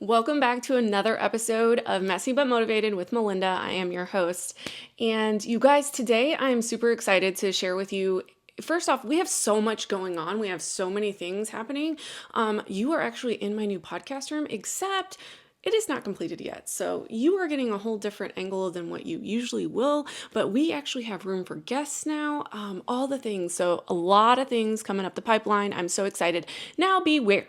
Welcome back to another episode of Messy But Motivated with Melinda. I am your host. And you guys, today I am super excited to share with you. First off, we have so much going on. We have so many things happening. You are actually in my new podcast room, except it is not completed yet. So you are getting a whole different angle than what you usually will, but we actually have room for guests now, all the things. So a lot of things coming up the pipeline. I'm so excited. Now beware.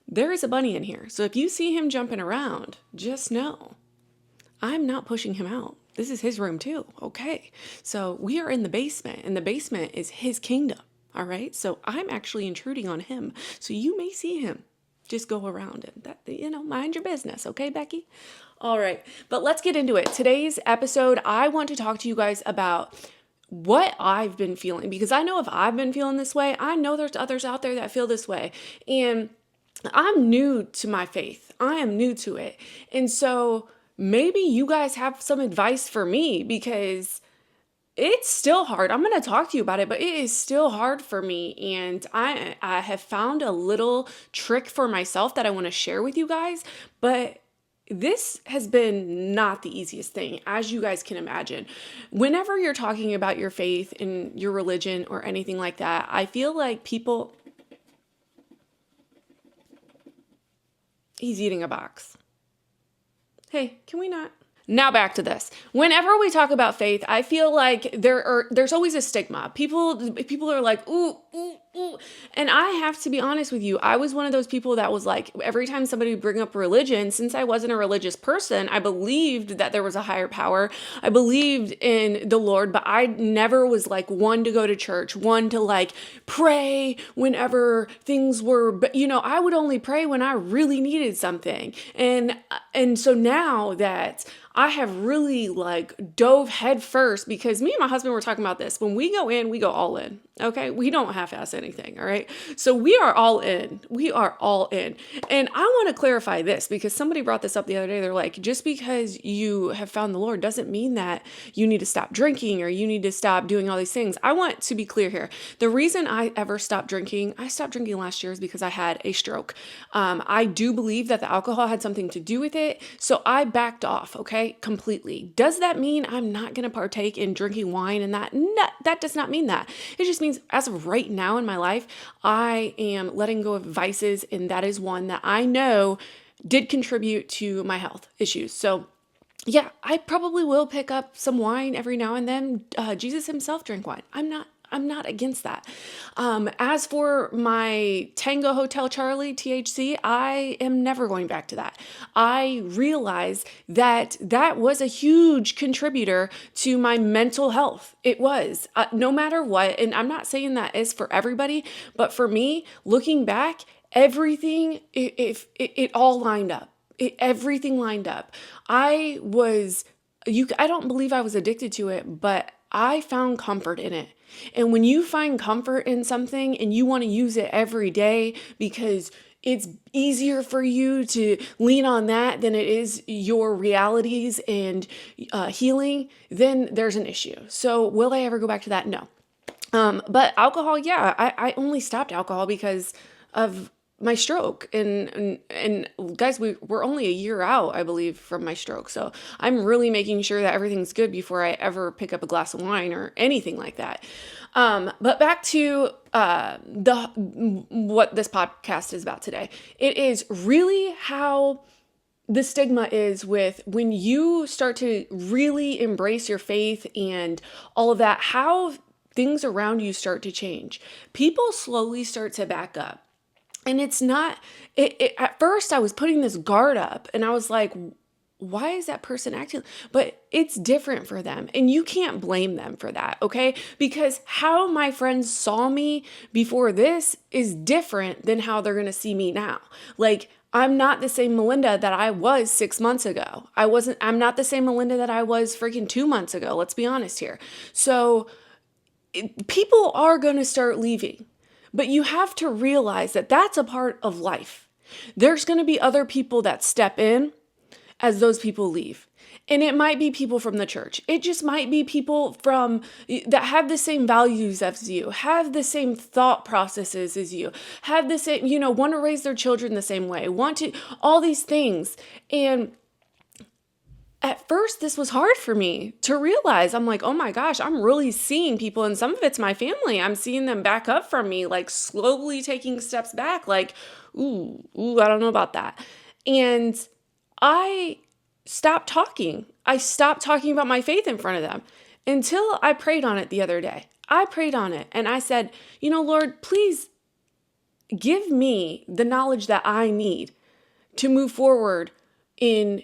There is a bunny in here. So if you see him jumping around, just know I'm not pushing him out. This is his room too. Okay. So we are in the basement, and the basement is his kingdom. All right. So I'm actually intruding on him. So you may see him just go around and mind your business. Okay, Becky? All right. But let's get into it. Today's episode, I want to talk to you guys about what I've been feeling, because I know if I've been feeling this way, I know there's others out there that feel this way. And I'm new to my faith. I am new to it. And so maybe you guys have some advice for me, because it's still hard. I'm going to talk to you about it, but it is still hard for me. And I have found a little trick for myself that I want to share with you guys. But this has been not the easiest thing, as you guys can imagine. Whenever you're talking about your faith and your religion or anything like that, I feel like people... He's eating a box. Hey, can we not? Now back to this. Whenever we talk about faith, I feel like there's always a stigma. People are like, ooh, ooh, ooh. And I have to be honest with you. I was one of those people that was like, every time somebody would bring up religion, since I wasn't a religious person, I believed that there was a higher power. I believed in the Lord, but I never was like one to go to church, one to like pray whenever things were, but I would only pray when I really needed something. And so now that I have really like dove head first, because me and my husband were talking about this. When we go in, we go all in. Okay. We don't half-ass anything. All right. So we are all in. We are all in. And I want to clarify this, because somebody brought this up the other day. They're like, just because you have found the Lord doesn't mean that you need to stop drinking or you need to stop doing all these things. I want to be clear here. The reason I ever stopped drinking, I stopped drinking last year, is because I had a stroke. I do believe that the alcohol had something to do with it. So I backed off. Okay. Completely. Does that mean I'm not going to partake in drinking wine and that? No, that does not mean that. It just means as of right now in my life, I am letting go of vices. And that is one that I know did contribute to my health issues. So yeah, I probably will pick up some wine every now and then. Jesus himself drank wine. I'm not against that. As for my Tango Hotel Charlie THC, I am never going back to that. I realize that was a huge contributor to my mental health. It was, no matter what. And I'm not saying that is for everybody, but for me, looking back, everything, it all lined up. Everything lined up. I don't believe I was addicted to it, but I found comfort in it. And when you find comfort in something and you want to use it every day because it's easier for you to lean on that than it is your realities and healing, then there's an issue. So will I ever go back to that? No. But alcohol, yeah, I only stopped alcohol because of my stroke. And guys, we're only a year out, I believe, from my stroke. So I'm really making sure that everything's good before I ever pick up a glass of wine or anything like that. But back to what this podcast is about today. It is really how the stigma is with when you start to really embrace your faith and all of that, how things around you start to change. People slowly start to back up. And it's not, at first I was putting this guard up and I was like, why is that person acting? But it's different for them. And you can't blame them for that, okay? Because how my friends saw me before this is different than how they're going to see me now. Like, I'm not the same Melinda that I was 6 months ago. I'm not the same Melinda that I was freaking 2 months ago. Let's be honest here. So people are going to start leaving. But you have to realize that that's a part of life. There's going to be other people that step in as those people leave. And it might be people from the church. It just might be people from that have the same values as you, have the same thought processes as you, have the same, want to raise their children the same way, want to, all these things. And at first, this was hard for me to realize. I'm like, oh my gosh, I'm really seeing people, and some of it's my family. I'm seeing them back up from me, like slowly taking steps back, like, ooh, I don't know about that. And I stopped talking. I stopped talking about my faith in front of them until I prayed on it the other day. I prayed on it and I said, Lord, please give me the knowledge that I need to move forward in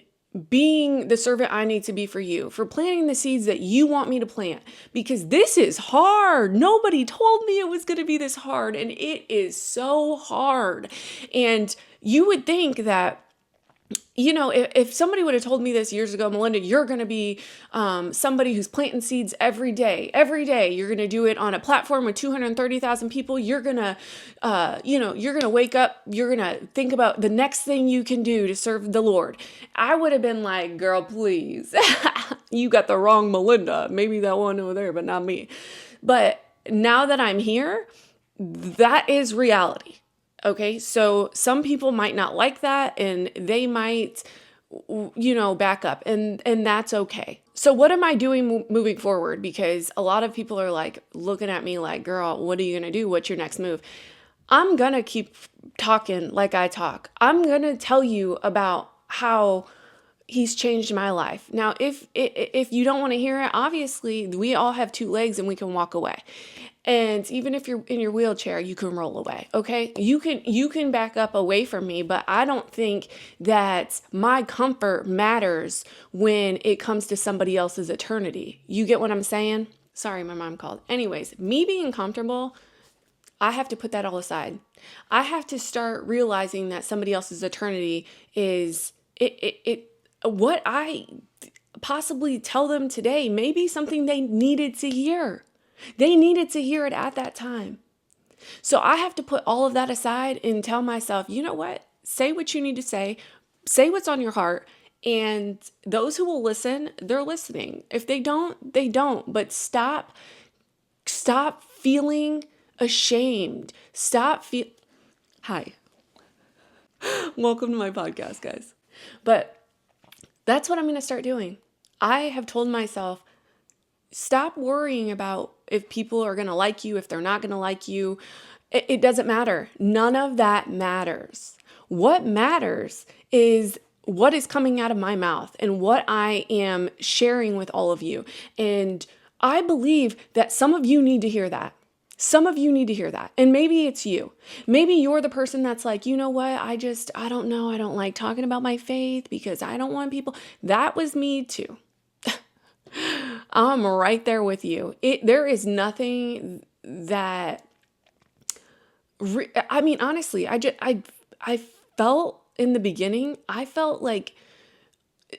being the servant I need to be for you, for planting the seeds that you want me to plant, because this is hard. Nobody told me it was going to be this hard, and it is so hard. And you would think that, if somebody would have told me this years ago, Melinda, you're going to be somebody who's planting seeds every day. You're going to do it on a platform with 230,000 people. You're going to, you're going to wake up. You're going to think about the next thing you can do to serve the Lord. I would have been like, girl, please, you got the wrong Melinda. Maybe that one over there, but not me. But now that I'm here, that is reality. Okay, so some people might not like that and they might, back up, and that's okay. So what am I doing moving forward? Because a lot of people are like looking at me like, girl, what are you going to do? What's your next move? I'm going to keep talking like I talk. I'm going to tell you about how he's changed my life. Now, if you don't want to hear it, obviously we all have two legs and we can walk away. And even if you're in your wheelchair, you can roll away. Okay. You can back up away from me, but I don't think that my comfort matters when it comes to somebody else's eternity. You get what I'm saying? Sorry, my mom called. Anyways, me being comfortable, I have to put that all aside. I have to start realizing that somebody else's eternity is what I possibly tell them today may be something they needed to hear. They needed to hear it at that time. So I have to put all of that aside and tell myself, you know what? Say what you need to say what's on your heart. And those who will listen, they're listening. If they don't, they don't. But stop feeling ashamed. Hi. Welcome to my podcast, guys. But that's what I'm going to start doing. I have told myself, stop worrying about if people are going to like you, if they're not going to like you. It doesn't matter. None of that matters. What matters is what is coming out of my mouth and what I am sharing with all of you. And I believe that some of you need to hear that. Some of you need to hear that. And maybe it's you. Maybe you're the person that's like, you know what? I don't know. I don't like talking about my faith because I don't want people. That was me too. I'm right there with you. There is nothing that, honestly, I felt in the beginning, I felt like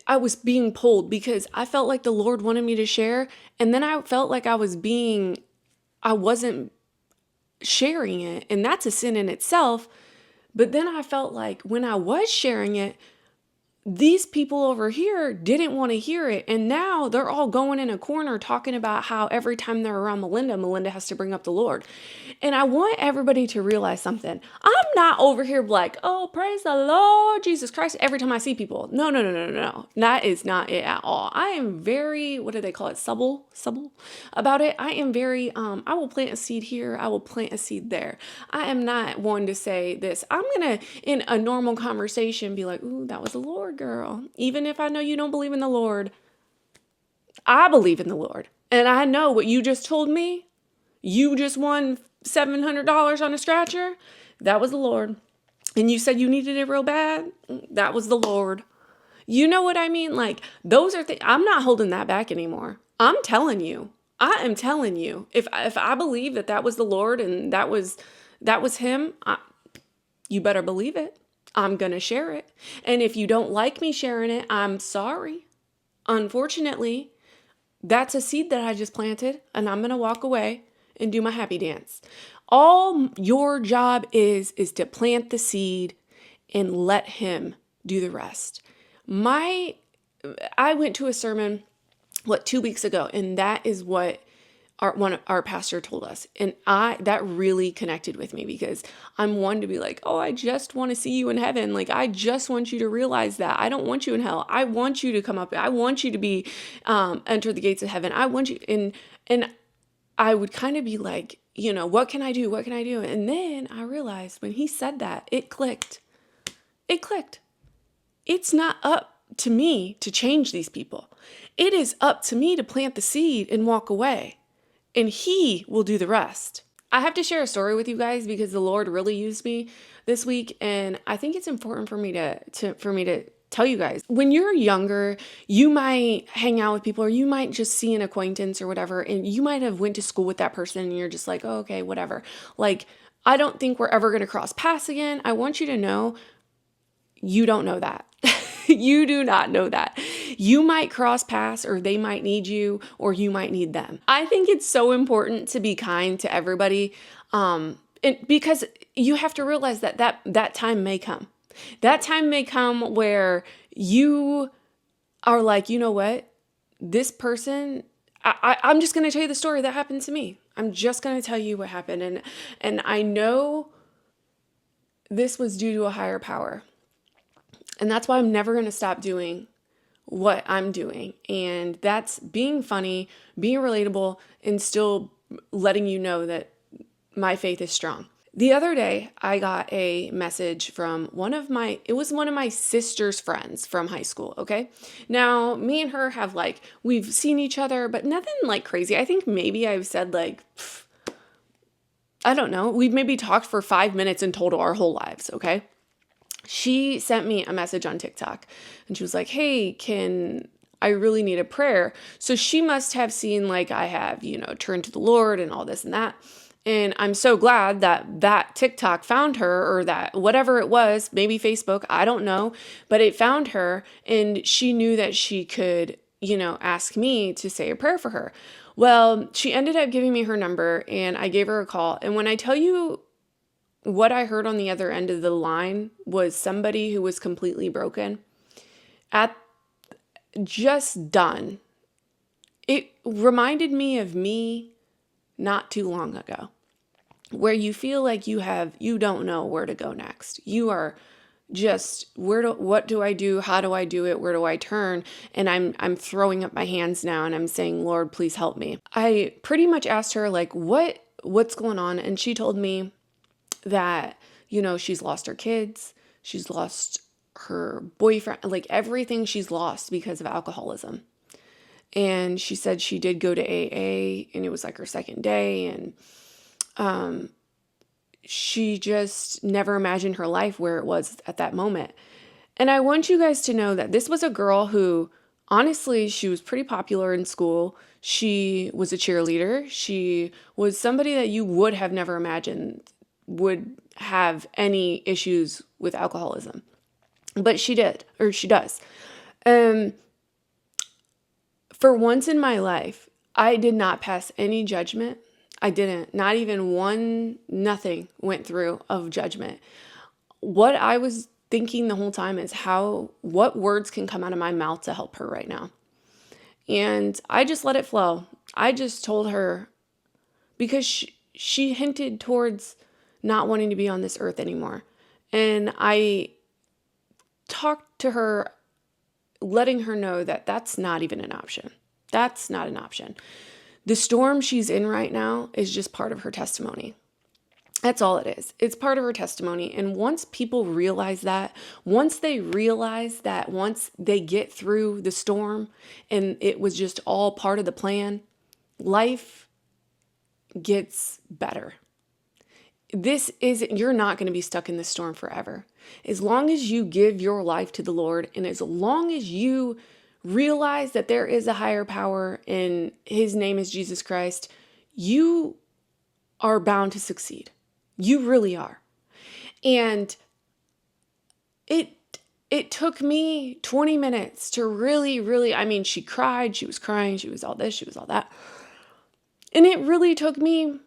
I was being pulled because I felt like the Lord wanted me to share. And then I felt like I wasn't sharing it. And that's a sin in itself. But then I felt like when I was sharing it, these people over here didn't want to hear it. And now they're all going in a corner talking about how every time they're around Melinda has to bring up the Lord. And I want everybody to realize something. I'm not over here like, oh, praise the Lord Jesus Christ every time I see people. No. That is not it at all. I am very, what do they call it? Subtle about it. I am very, I will plant a seed here. I will plant a seed there. I am not one to say this. I'm going to, in a normal conversation, be like, ooh, that was the Lord, girl. Even if I know you don't believe in the Lord, I believe in the Lord. And I know what you just told me. You just won $700 on a scratcher. That was the Lord. And you said you needed it real bad. That was the Lord. You know what I mean? Like, those are things. I'm not holding that back anymore. I'm telling you. I am telling you. If I believe that was the Lord and that was him, you better believe it. I'm going to share it. And if you don't like me sharing it, I'm sorry. Unfortunately, that's a seed that I just planted, and I'm going to walk away and do my happy dance. All your job is to plant the seed and let him do the rest. My I went to a sermon, 2 weeks ago, and that is what our pastor told us. And that really connected with me, because I'm one to be like, oh, I just want to see you in heaven. Like, I just want you to realize that I don't want you in hell. I want you to come up. I want you to be, enter the gates of heaven. I want you. And I would kind of be like, what can I do? What can I do? And then I realized when he said that, it clicked. It clicked. It's not up to me to change these people. It is up to me to plant the seed and walk away. And he will do the rest. I have to share a story with you guys, because the Lord really used me this week, and I think it's important for me to tell you guys. When you're younger, you might hang out with people, or you might just see an acquaintance or whatever, and you might have went to school with that person, and you're just like, oh, okay, whatever. Like, I don't think we're ever going to cross paths again. I want you to know, you don't know that. You do not know that. You might cross paths, or they might need you, or you might need them. I think it's so important to be kind to everybody, because you have to realize that time may come. That time may come where you are like, you know what? This person, I'm just going to tell you the story that happened to me. I'm just going to tell you what happened. And I know this was due to a higher power. And that's why I'm never going to stop doing what I'm doing. And that's being funny, being relatable, and still letting you know that my faith is strong. The other day, I got a message from one of my sister's friends from high school, okay? Now, me and her have we've seen each other, but nothing crazy. I think maybe I've said I don't know. We've maybe talked for 5 minutes in total our whole lives, okay? She sent me a message on TikTok, and she was like, hey, I really need a prayer. So she must have seen I have, turned to the Lord and all this and that. And I'm so glad that TikTok found her, or that whatever it was, maybe Facebook, I don't know, but it found her, and she knew that she could, ask me to say a prayer for her. Well, she ended up giving me her number, and I gave her a call. And when I tell you, what I heard on the other end of the line was somebody who was completely broken, just done. It reminded me of me not too long ago, where you feel like you don't know where to go next. You are just, what do I do? How do I do it? Where do I turn? And I'm throwing up my hands now, and I'm saying, Lord, please help me. I pretty much asked her what's going on? And she told me that, she's lost her kids, she's lost her boyfriend, everything she's lost because of alcoholism. And she said she did go to AA, and it was her second day, and she just never imagined her life where it was at that moment. And I want you guys to know that this was a girl who, honestly, she was pretty popular in school. She was a cheerleader. She was somebody that you would have never imagined would have any issues with alcoholism. But she did, or she does. For once in my life, I did not pass any judgment. I didn't. Not even one, nothing went through of judgment. What I was thinking the whole time is what words can come out of my mouth to help her right now. And I just let it flow. I just told her, because she hinted towards not wanting to be on this earth anymore. And I talked to her, letting her know that that's not even an option. That's not an option. The storm she's in right now is just part of her testimony. That's all it is. It's part of her testimony. And once people realize that, once they get through the storm and it was just all part of the plan, life gets better. You're not going to be stuck in this storm forever. As long as you give your life to the Lord, and as long as you realize that there is a higher power and his name is Jesus Christ, you are bound to succeed. You really are. And it took me 20 minutes to really, she cried, she was crying, she was all this, she was all that. And it really took me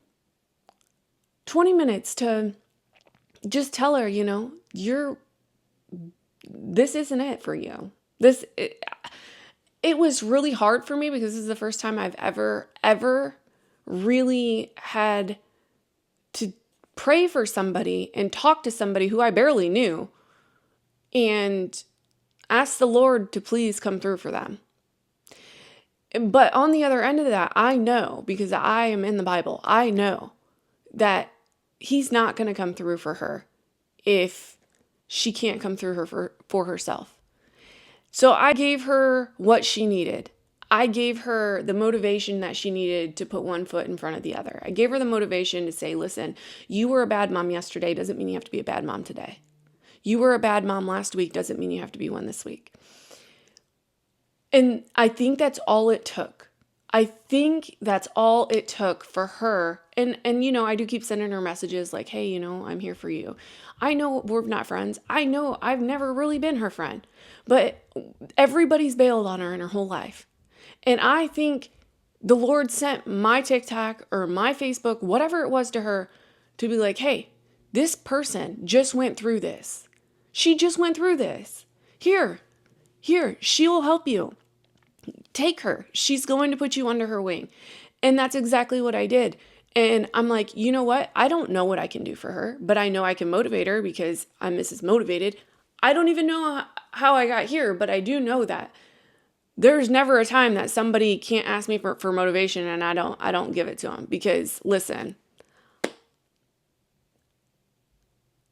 20 minutes to just tell her, this isn't it for you. This, it was really hard for me because this is the first time I've ever really had to pray for somebody and talk to somebody who I barely knew and ask the Lord to please come through for them. But on the other end of that, I know, because I am in the Bible, I know that he's not going to come through for her if she can't come through for herself. So I gave her what she needed. I gave her the motivation that she needed to put one foot in front of the other. I gave her the motivation to say, listen, you were a bad mom yesterday, doesn't mean you have to be a bad mom today. You were a bad mom last week, doesn't mean you have to be one this week. And I think that's all it took. I think that's all it took for her. And I do keep sending her messages like, hey, I'm here for you. I know we're not friends. I know I've never really been her friend, but everybody's bailed on her in her whole life. And I think the Lord sent my TikTok or my Facebook, whatever it was, to her to be like, hey, this person just went through this. She just went through this. Here, she will help you. Take her. She's going to put you under her wing. And that's exactly what I did. And I'm like, you know what? I don't know what I can do for her, but I know I can motivate her because I'm Mrs. Motivated. I don't even know how I got here, but I do know that there's never a time that somebody can't ask me for motivation and I don't give it to them. Because listen,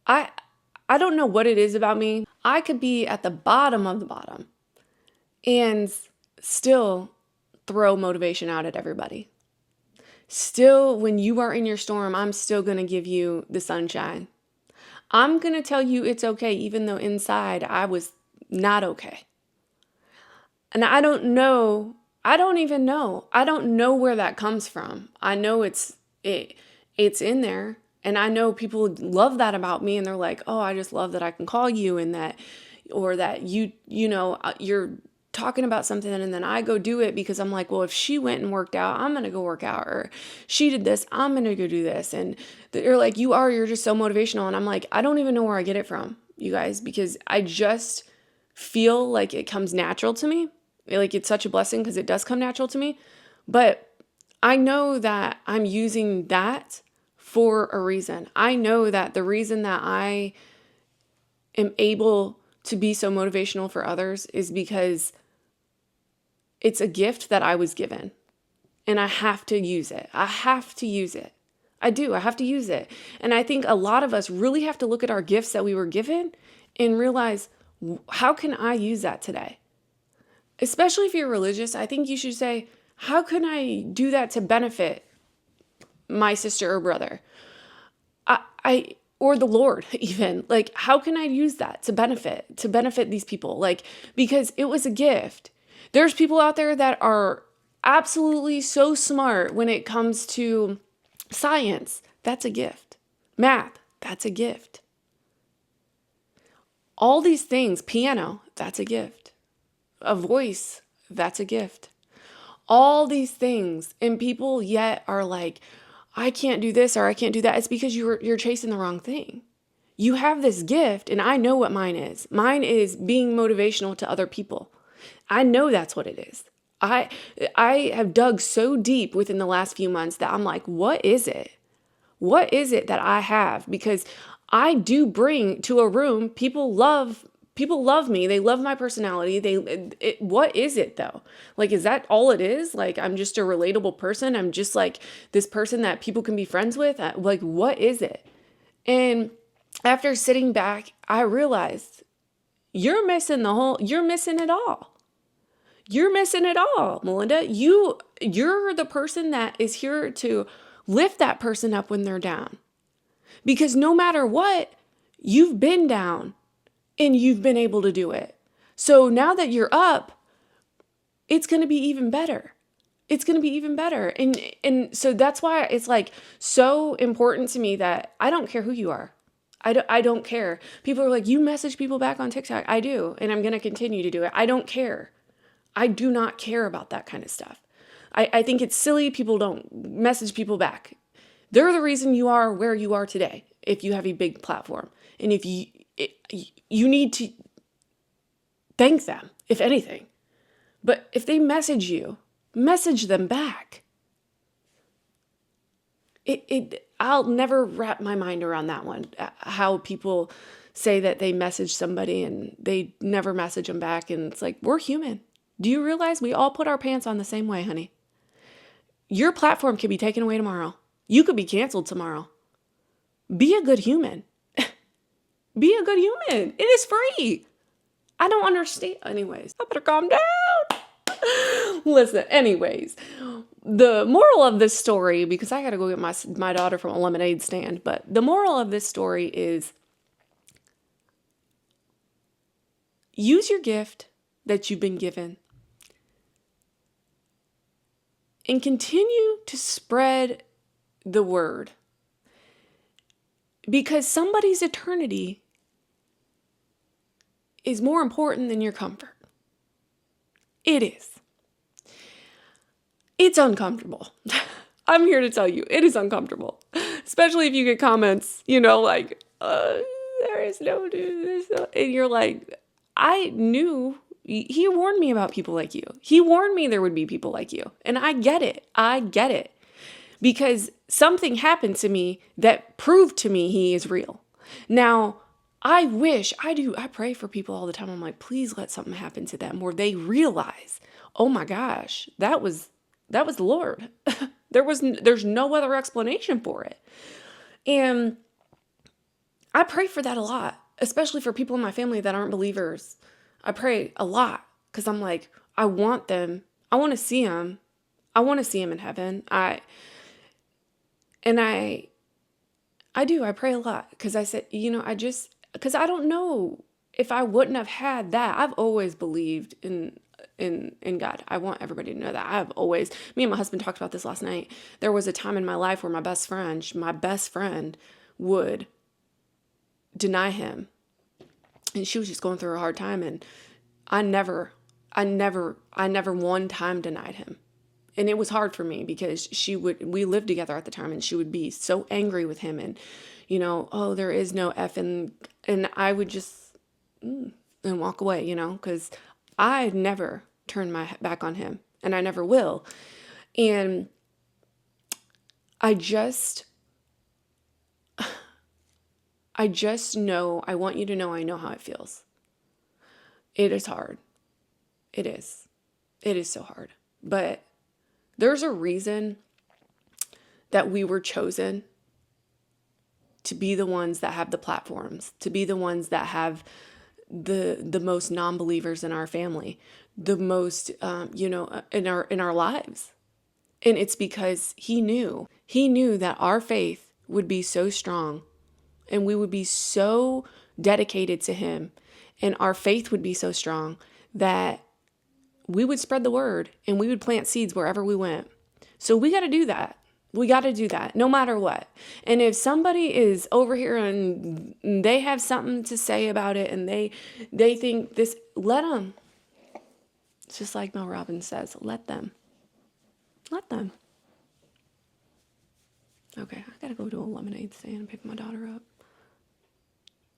I don't know what it is about me. I could be at the bottom of the bottom and still throw motivation out at everybody. Still, when you are in your storm, I'm still going to give you the sunshine. I'm going to tell you it's okay, even though inside I was not okay. And I don't even know. I don't know where that comes from. I know it's in there. And I know people love that about me. And they're like, oh, I just love that I can call you and that, or that you're talking about something and then I go do it because I'm like, well, if she went and worked out, I'm going to go work out, or she did this, I'm going to go do this. And they're like, you're just so motivational. And I'm like, I don't even know where I get it from, you guys, because I just feel like it comes natural to me. Like it's such a blessing because it does come natural to me. But I know that I'm using that for a reason. I know that the reason that I am able to be so motivational for others is because it's a gift that I was given and I have to use it. I have to use it. I do. I have to use it. And I think a lot of us really have to look at our gifts that we were given and realize, how can I use that today? Especially if you're religious, I think you should say, how can I do that to benefit my sister or brother? Or the Lord even. Like, how can I use that to benefit these people? Like, because it was a gift. There's people out there that are absolutely so smart when it comes to science. That's a gift. Math, that's a gift. All these things, piano, that's a gift. A voice, that's a gift. All these things, and people yet are like, I can't do this or I can't do that. It's because you're chasing the wrong thing. You have this gift, and I know what mine is. Mine is being motivational to other people. I know that's what it is. I have dug so deep within the last few months that I'm like, what is it? What is it that I have? Because I do bring to a room, people love me. They love my personality. What is it though? Like, is that all it is? Like, I'm just a relatable person. I'm just like this person that people can be friends with. Like, what is it? And after sitting back, I realized you're missing it all. You're missing it all, Melinda. You're the person that is here to lift that person up when they're down. Because no matter what, you've been down and you've been able to do it. So now that you're up, it's going to be even better. It's going to be even better. And so that's why it's like so important to me that I don't care who you are. I don't care. People are like, you message people back on TikTok. I do. And I'm going to continue to do it. I don't care. I do not care about that kind of stuff. I think it's silly. People don't message people back. They're the reason you are where you are today. If you have a big platform and if you need to thank them. if anything. But if they message you, message them back. I'll never wrap my mind around that one. How people say that they message somebody and they never message them back. And it's like, we're human. Do you realize we all put our pants on the same way, honey? Your platform could be taken away tomorrow. You could be canceled tomorrow. Be a good human. Be a good human. It is free. I don't understand. Anyways, I better calm down. Listen, anyways, the moral of this story, because I got to go get my daughter from a lemonade stand, but the moral of this story is use your gift that you've been given and continue to spread the word, because somebody's eternity is more important than your comfort. It is. It's uncomfortable. I'm here to tell you, it is uncomfortable. Especially if you get comments, like, there is no dude. And you're like, I knew, he warned me about people like you. He warned me there would be people like you. And I get it. Because something happened to me that proved to me he is real. Now, I pray for people all the time. I'm like, please let something happen to them where they realize, oh my gosh, that was the Lord. There's no other explanation for it. And I pray for that a lot, especially for people in my family that aren't believers. I pray a lot because I'm like, I want to see them. I want to see them in heaven. I pray a lot because I said, because I don't know if I wouldn't have had that. I've always believed in God. I want everybody to know that. Me and my husband talked about this last night. There was a time in my life where my best friend would deny him. And she was just going through a hard time. And I never one time denied him. And it was hard for me because we lived together at the time and she would be so angry with him and, oh, there is no F and I would just and walk away, because I never turned my back on him and I never will. And I just know, I want you to know I know how it feels. It is hard. It is. It is so hard. But there's a reason that we were chosen to be the ones that have the platforms, to be the ones that have the most non-believers in our family, the most, in our lives. And it's because he knew that our faith would be so strong and we would be so dedicated to him and our faith would be so strong that we would spread the word and we would plant seeds wherever we went. So we got to do that. We got to do that no matter what. And if somebody is over here and they have something to say about it and they think this, let them. It's just like Mel Robbins says, let them. Let them. Okay, I got to go to a lemonade stand and pick my daughter up.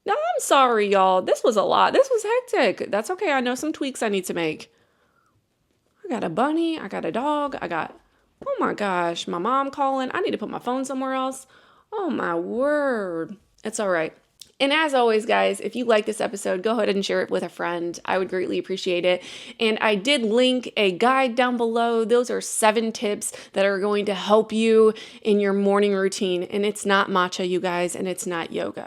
No, I'm sorry, y'all. This was a lot. This was hectic. That's okay. I know some tweaks I need to make. I got a bunny. I got a dog. Oh my gosh, my mom calling. I need to put my phone somewhere else. Oh my word. It's all right. And as always, guys, if you like this episode, go ahead and share it with a friend. I would greatly appreciate it. And I did link a guide down below. Those are 7 tips that are going to help you in your morning routine. And it's not matcha, you guys, and it's not yoga.